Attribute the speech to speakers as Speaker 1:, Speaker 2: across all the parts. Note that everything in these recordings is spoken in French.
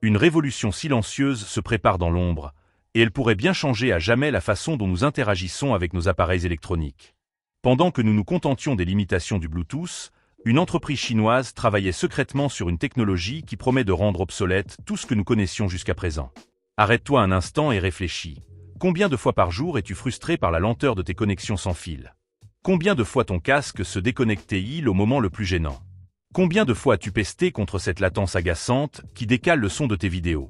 Speaker 1: Une révolution silencieuse se prépare dans l'ombre, et elle pourrait bien changer à jamais la façon dont nous interagissons avec nos appareils électroniques. Pendant que nous nous contentions des limitations du Bluetooth, une entreprise chinoise travaillait secrètement sur une technologie qui promet de rendre obsolète tout ce que nous connaissions jusqu'à présent. Arrête-toi un instant et réfléchis. Combien de fois par jour es-tu frustré par la lenteur de tes connexions sans fil? Combien de fois ton casque se déconnecte-t-il au moment le plus gênant? Combien de fois as-tu pesté contre cette latence agaçante qui décale le son de tes vidéos?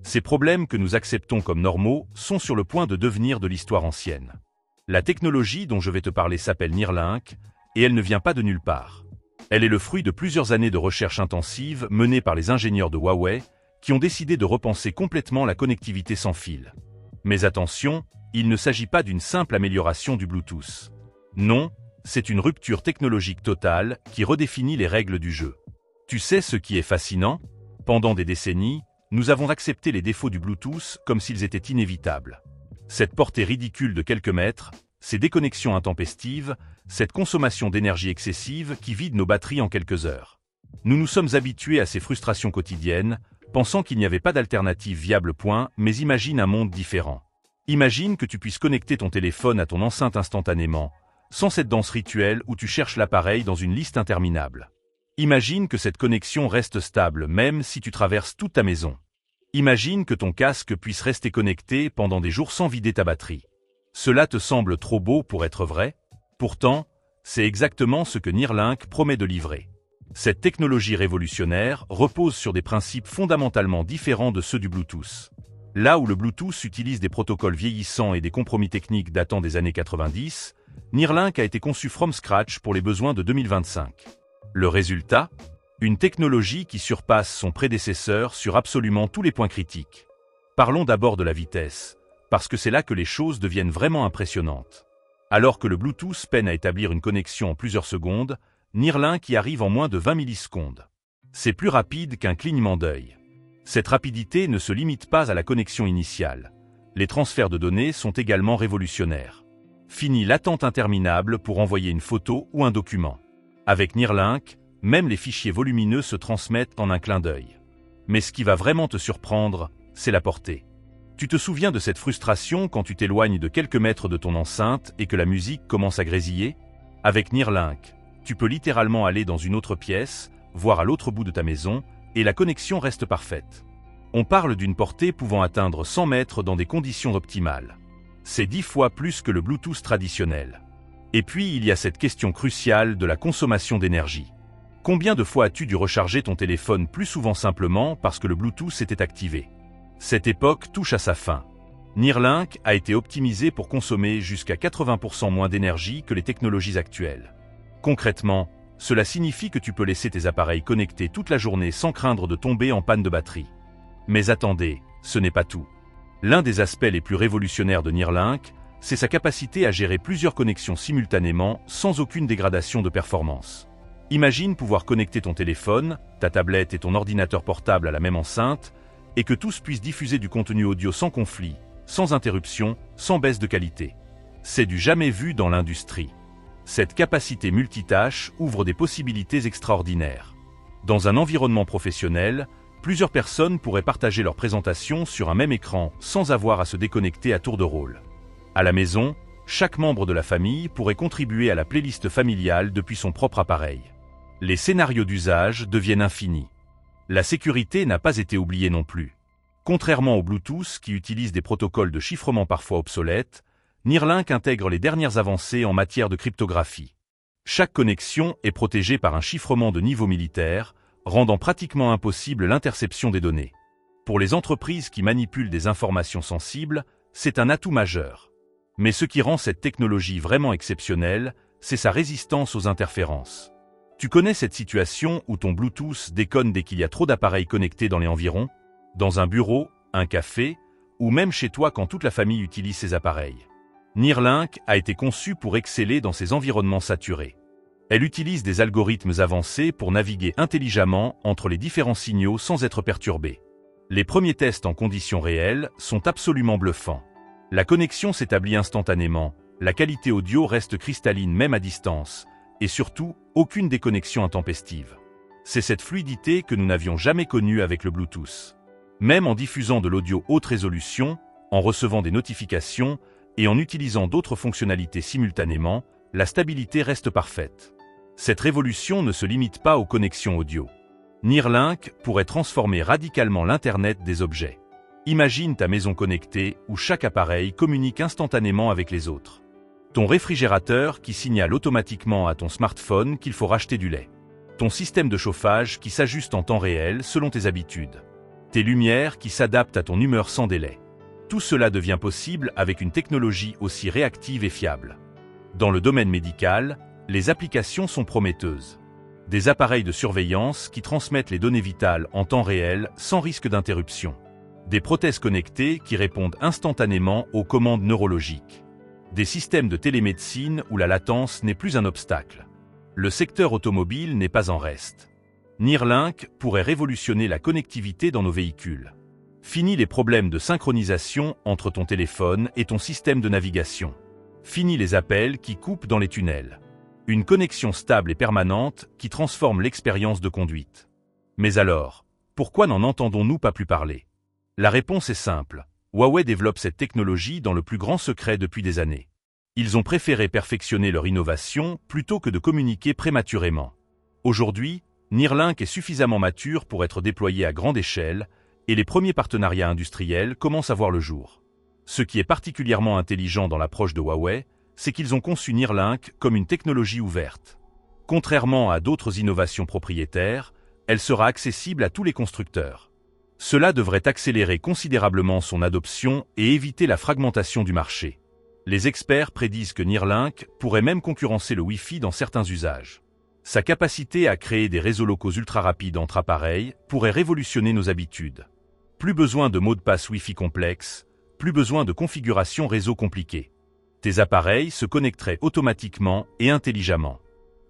Speaker 1: Ces problèmes que nous acceptons comme normaux sont sur le point de devenir de l'histoire ancienne. La technologie dont je vais te parler s'appelle Neuralink, et elle ne vient pas de nulle part. Elle est le fruit de plusieurs années de recherche intensive menées par les ingénieurs de Huawei qui ont décidé de repenser complètement la connectivité sans fil. Mais attention, il ne s'agit pas d'une simple amélioration du Bluetooth. Non, c'est une rupture technologique totale qui redéfinit les règles du jeu. Tu sais ce qui est fascinant? Pendant des décennies, nous avons accepté les défauts du Bluetooth comme s'ils étaient inévitables. Cette portée ridicule de quelques mètres, ces déconnexions intempestives, cette consommation d'énergie excessive qui vide nos batteries en quelques heures. Nous nous sommes habitués à ces frustrations quotidiennes, pensant qu'il n'y avait pas d'alternative viable. Mais imagine un monde différent. Imagine que tu puisses connecter ton téléphone à ton enceinte instantanément, sans cette danse rituelle où tu cherches l'appareil dans une liste interminable. Imagine que cette connexion reste stable même si tu traverses toute ta maison. Imagine que ton casque puisse rester connecté pendant des jours sans vider ta batterie. Cela te semble trop beau pour être vrai? Pourtant, c'est exactement ce que Neuralink promet de livrer. Cette technologie révolutionnaire repose sur des principes fondamentalement différents de ceux du Bluetooth. Là où le Bluetooth utilise des protocoles vieillissants et des compromis techniques datant des années 90, Neuralink a été conçu from scratch pour les besoins de 2025. Le résultat? Une technologie qui surpasse son prédécesseur sur absolument tous les points critiques. Parlons d'abord de la vitesse, parce que c'est là que les choses deviennent vraiment impressionnantes. Alors que le Bluetooth peine à établir une connexion en plusieurs secondes, Neuralink y arrive en moins de 20 millisecondes. C'est plus rapide qu'un clignement d'œil. Cette rapidité ne se limite pas à la connexion initiale. Les transferts de données sont également révolutionnaires. Fini l'attente interminable pour envoyer une photo ou un document. Avec Neuralink, même les fichiers volumineux se transmettent en un clin d'œil. Mais ce qui va vraiment te surprendre, c'est la portée. Tu te souviens de cette frustration quand tu t'éloignes de quelques mètres de ton enceinte et que la musique commence à grésiller? Avec Neuralink, tu peux littéralement aller dans une autre pièce, voire à l'autre bout de ta maison, et la connexion reste parfaite. On parle d'une portée pouvant atteindre 100 mètres dans des conditions optimales. C'est 10 fois plus que le Bluetooth traditionnel. Et puis il y a cette question cruciale de la consommation d'énergie. Combien de fois as-tu dû recharger ton téléphone plus souvent simplement parce que le Bluetooth était activé? Cette époque touche à sa fin. Neuralink a été optimisé pour consommer jusqu'à 80% moins d'énergie que les technologies actuelles. Concrètement, cela signifie que tu peux laisser tes appareils connectés toute la journée sans craindre de tomber en panne de batterie. Mais attendez, ce n'est pas tout. L'un des aspects les plus révolutionnaires de Neuralink, c'est sa capacité à gérer plusieurs connexions simultanément sans aucune dégradation de performance. Imagine pouvoir connecter ton téléphone, ta tablette et ton ordinateur portable à la même enceinte, et que tous puissent diffuser du contenu audio sans conflit, sans interruption, sans baisse de qualité. C'est du jamais vu dans l'industrie. Cette capacité multitâche ouvre des possibilités extraordinaires. Dans un environnement professionnel, plusieurs personnes pourraient partager leur présentation sur un même écran sans avoir à se déconnecter à tour de rôle. À la maison, chaque membre de la famille pourrait contribuer à la playlist familiale depuis son propre appareil. Les scénarios d'usage deviennent infinis. La sécurité n'a pas été oubliée non plus. Contrairement au Bluetooth qui utilise des protocoles de chiffrement parfois obsolètes, Neuralink intègre les dernières avancées en matière de cryptographie. Chaque connexion est protégée par un chiffrement de niveau militaire, rendant pratiquement impossible l'interception des données. Pour les entreprises qui manipulent des informations sensibles, c'est un atout majeur. Mais ce qui rend cette technologie vraiment exceptionnelle, c'est sa résistance aux interférences. Tu connais cette situation où ton Bluetooth déconne dès qu'il y a trop d'appareils connectés dans les environs? Dans un bureau, un café, ou même chez toi quand toute la famille utilise ces appareils. Neuralink a été conçue pour exceller dans ces environnements saturés. Elle utilise des algorithmes avancés pour naviguer intelligemment entre les différents signaux sans être perturbée. Les premiers tests en conditions réelles sont absolument bluffants. La connexion s'établit instantanément, la qualité audio reste cristalline même à distance, et surtout, aucune déconnexion intempestive. C'est cette fluidité que nous n'avions jamais connue avec le Bluetooth. Même en diffusant de l'audio haute résolution, en recevant des notifications et en utilisant d'autres fonctionnalités simultanément, la stabilité reste parfaite. Cette révolution ne se limite pas aux connexions audio. Neuralink pourrait transformer radicalement l'Internet des objets. Imagine ta maison connectée où chaque appareil communique instantanément avec les autres. Ton réfrigérateur qui signale automatiquement à ton smartphone qu'il faut racheter du lait. Ton système de chauffage qui s'ajuste en temps réel selon tes habitudes. Tes lumières qui s'adaptent à ton humeur sans délai. Tout cela devient possible avec une technologie aussi réactive et fiable. Dans le domaine médical, les applications sont prometteuses. Des appareils de surveillance qui transmettent les données vitales en temps réel sans risque d'interruption. Des prothèses connectées qui répondent instantanément aux commandes neurologiques. Des systèmes de télémédecine où la latence n'est plus un obstacle. Le secteur automobile n'est pas en reste. Neuralink pourrait révolutionner la connectivité dans nos véhicules. Fini les problèmes de synchronisation entre ton téléphone et ton système de navigation. Fini les appels qui coupent dans les tunnels. Une connexion stable et permanente qui transforme l'expérience de conduite. Mais alors, pourquoi n'en entendons-nous pas plus parler? La réponse est simple. Huawei développe cette technologie dans le plus grand secret depuis des années. Ils ont préféré perfectionner leur innovation plutôt que de communiquer prématurément. Aujourd'hui, Neuralink est suffisamment mature pour être déployé à grande échelle et les premiers partenariats industriels commencent à voir le jour. Ce qui est particulièrement intelligent dans l'approche de Huawei, c'est qu'ils ont conçu Neuralink comme une technologie ouverte. Contrairement à d'autres innovations propriétaires, elle sera accessible à tous les constructeurs. Cela devrait accélérer considérablement son adoption et éviter la fragmentation du marché. Les experts prédisent que Neuralink pourrait même concurrencer le Wi-Fi dans certains usages. Sa capacité à créer des réseaux locaux ultra rapides entre appareils pourrait révolutionner nos habitudes. Plus besoin de mots de passe Wi-Fi complexes, plus besoin de configuration réseau compliquée. Tes appareils se connecteraient automatiquement et intelligemment.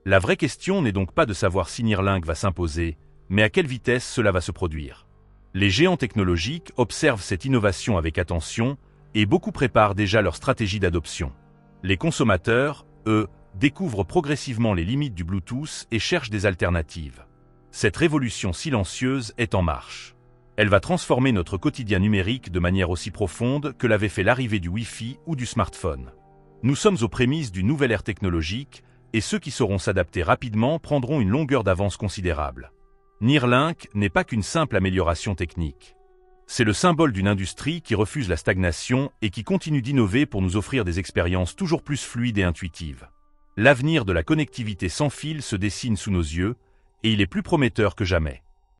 Speaker 1: La vraie question n'est donc pas de savoir si Neuralink va s'imposer, mais à quelle vitesse cela va se produire. Les géants technologiques observent cette innovation avec attention et beaucoup préparent déjà leur stratégie d'adoption. Les consommateurs, eux, découvrent progressivement les limites du Bluetooth et cherchent des alternatives. Cette révolution silencieuse est en marche. Elle va transformer notre quotidien numérique de manière aussi profonde que l'avait fait l'arrivée du Wi-Fi ou du smartphone. Nous sommes aux prémices d'une nouvelle ère technologique et ceux qui sauront s'adapter rapidement prendront une longueur d'avance considérable. Neuralink n'est pas qu'une simple amélioration technique. C'est le symbole d'une industrie qui refuse la stagnation et qui continue d'innover pour nous offrir des expériences toujours plus fluides et intuitives. L'avenir de la connectivité sans fil se dessine sous nos yeux et il est plus prometteur que jamais.